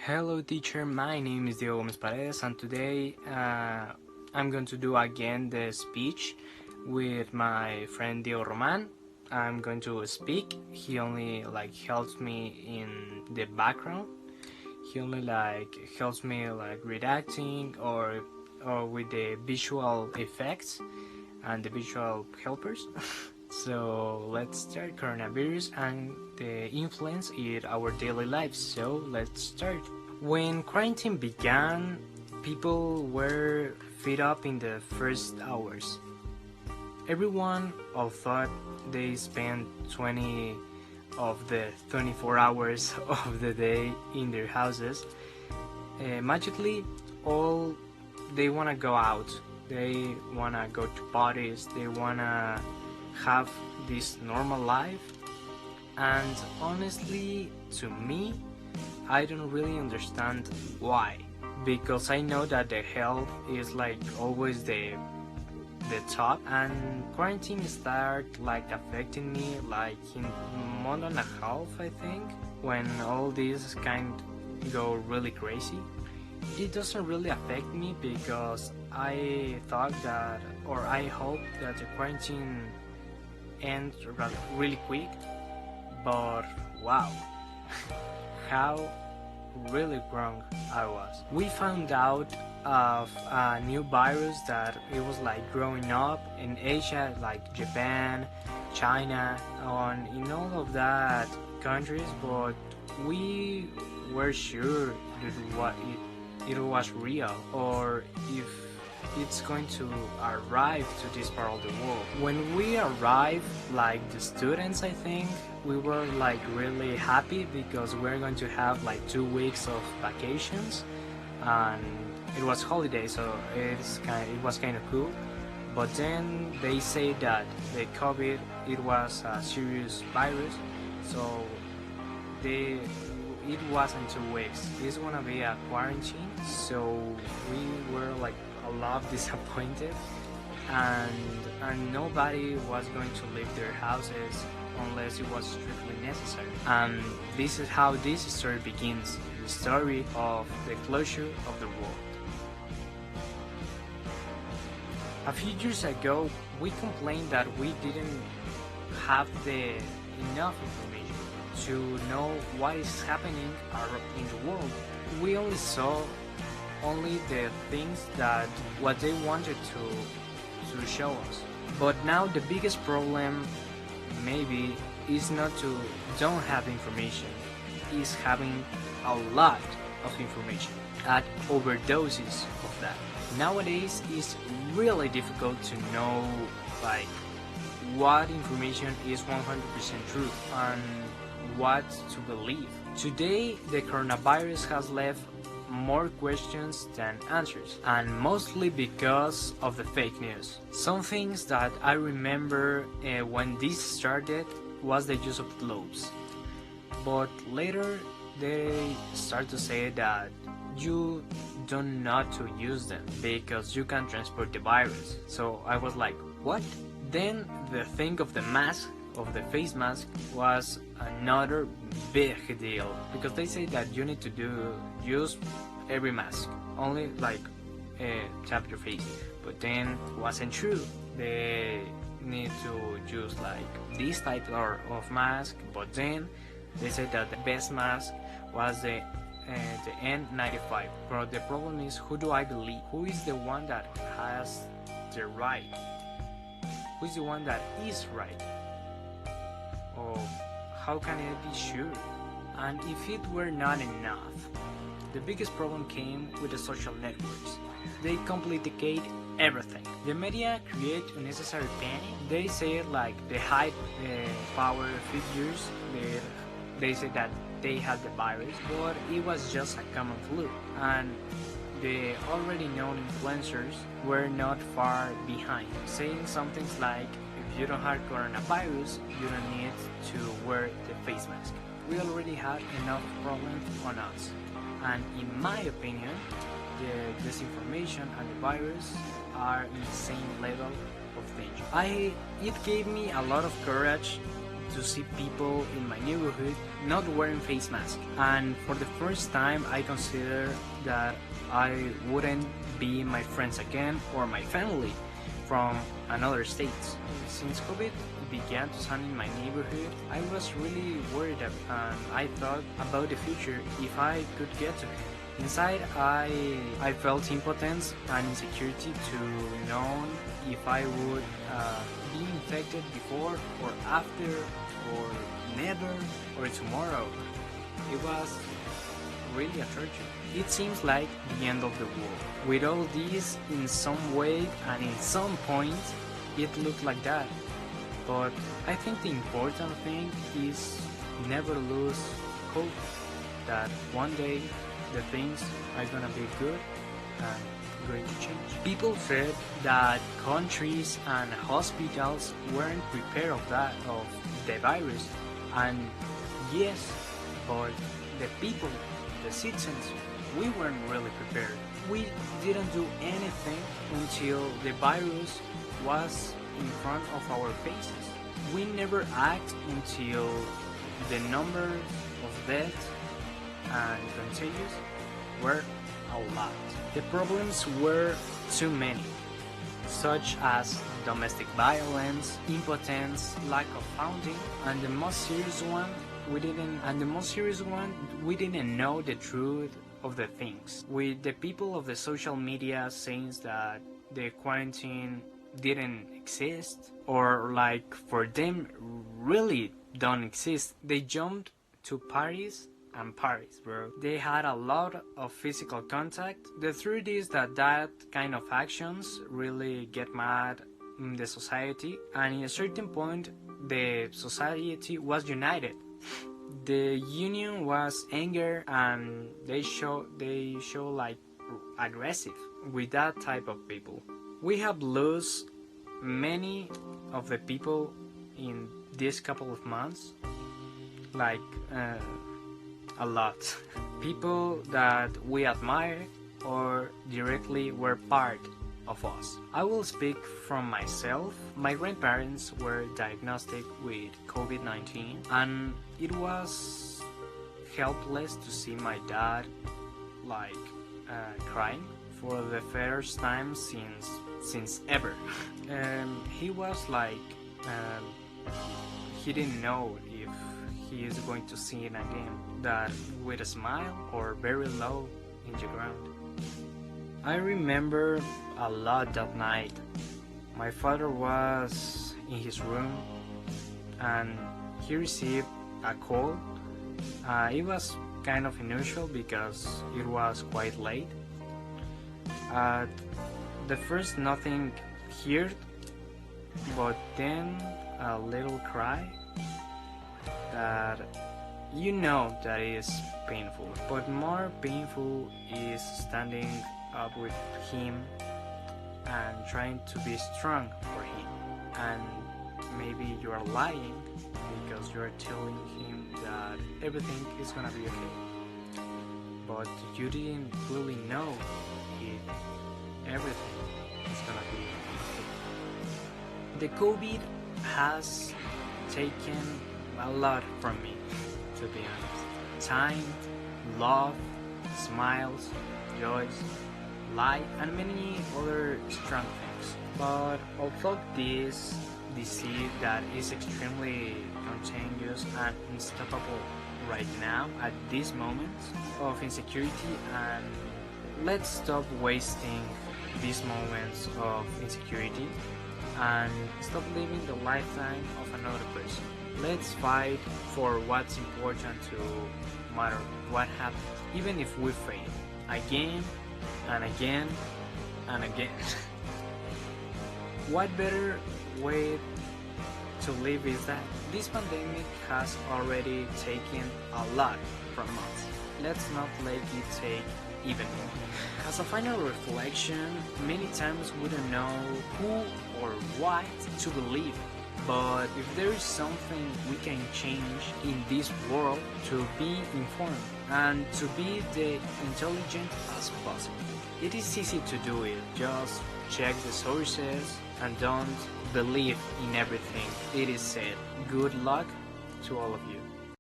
Hello teacher, my name is Gómez Paredes and today I'm going to do again the speech with my friend Roman. I'm going to speak. He only helps me in the background. He only helps me redacting or with the visual effects and the visual helpers. So let's start coronavirus and the influence in our daily lives. So let's start. When quarantine began, people were fed up in the first hours. Everyone all thought they spent 20 of the 24 hours of the day in their houses. Magically, all they wanna go out. They wanna go to parties. They wanna have this normal life. And honestly, to me, I don't really understand why. Because I know that the health is always the top, and quarantine started affecting me in a month and a half, I think, when all this kind go really crazy. It doesn't really affect me because I thought that, or I hope that the quarantine ends really quick, but wow, how really wrong I was. We found out of a new virus that it was growing up in Asia, like Japan, China, in all of that countries, but we were sure that it was real, or if it's going to arrive to this part of the world. When we arrived, the students, I think, we were really happy because we're going to have 2 weeks of vacations, and it was holiday, so it was kind of cool. But then they say that the COVID, it was a serious virus, so it wasn't 2 weeks. It's gonna be a quarantine, so we were a lot disappointed, and nobody was going to leave their houses unless it was strictly necessary. And this is how this story begins, the story of the closure of the world. A few years ago, we complained that we didn't have enough information to know what is happening in the world. We only saw the things that what they wanted to show us. But now the biggest problem maybe is not to don't have information, is having a lot of information at overdoses of that. Nowadays it's really difficult to know what information is 100% true and what to believe. Today the coronavirus has left more questions than answers, and mostly because of the fake news. Some things that I remember when this started was the use of gloves, but later they start to say that you don't not to use them because you can transport the virus. So I was like, what? Then the thing of the mask, of the face mask, was another big deal, because they say that you need to use every mask, only tap your face, but then wasn't true. They need to use this type of mask, but then they said that the best mask was the N95. But the problem is, who do I believe? Who is the one that has the right? Who is the one that is right? Or how can I be sure? And if it were not enough, the biggest problem came with the social networks. They complicate everything. The media create unnecessary panic. They say the high power figures, they say that they had the virus, but it was just a common flu. And the already known influencers were not far behind, saying something like, if you don't have coronavirus, you don't need to wear the face mask. We already had enough problems on us. And in my opinion, the disinformation and the virus are in the same level of danger. It gave me a lot of courage to see people in my neighborhood not wearing face masks. And for the first time, I consider that I wouldn't be my friends again or my family from another states. Since COVID began to sound in my neighborhood, I was really worried and I thought about the future if I could get to him. Inside, I felt impotence and insecurity to know if I would be infected before or after or never or tomorrow. It was really a torture. It seems like the end of the world. With all this, in some way and in some point, it looked like that. But I think the important thing is never lose hope that one day the things are gonna be good and going to change. People said that countries and hospitals weren't prepared of the virus, and yes, but the people, the citizens, we weren't really prepared. We didn't do anything until the virus was in front of our faces. We never act until the number of deaths and contagious were a lot. The problems were too many, such as domestic violence, impotence, lack of funding, and the most serious one, we didn't know the truth of the things. With the people of the social media saying that the quarantine didn't exist, or like for them really don't exist, they jumped to Paris, bro. They had a lot of physical contact. The truth is that kind of actions really get mad in the society, and in a certain point the society was united. The union was anger, and they show like aggressive with that type of people. We have lost many of the people in this couple of months, like a lot. People that we admire or directly were part of us. I will speak from myself. My grandparents were diagnosed with COVID-19, and it was helpless to see my dad like crying for the first time since ever. He was like he didn't know if he is going to see it again, that with a smile or very low in the ground. I remember a lot that night. My father was in his room and he received a call. It was kind of unusual because it was quite late. The first nothing heard, but then a little cry that you know that is painful, but more painful is standing up with him and trying to be strong for him. And maybe you are lying because you are telling him that everything is gonna be okay, but you didn't really know if everything is gonna be okay. The COVID has taken a lot from me, to be honest. Time, love, smiles, joys, light, and many other strong things. But although this disease that is extremely contagious and unstoppable right now at this moment of insecurity, and let's stop wasting these moments of insecurity and stop living the lifetime of another person. Let's fight for what's important to matter what happens, even if we fail again and again and again. What better way to live is that? This pandemic has already taken a lot from us. Let's not let it take even more. As a final reflection, many times we don't know who or what to believe. But if there is something we can change in this world, to be informed and to be the intelligent as possible. It is easy to do it, just check the sources and don't believe in everything it is said. Good luck to all of you.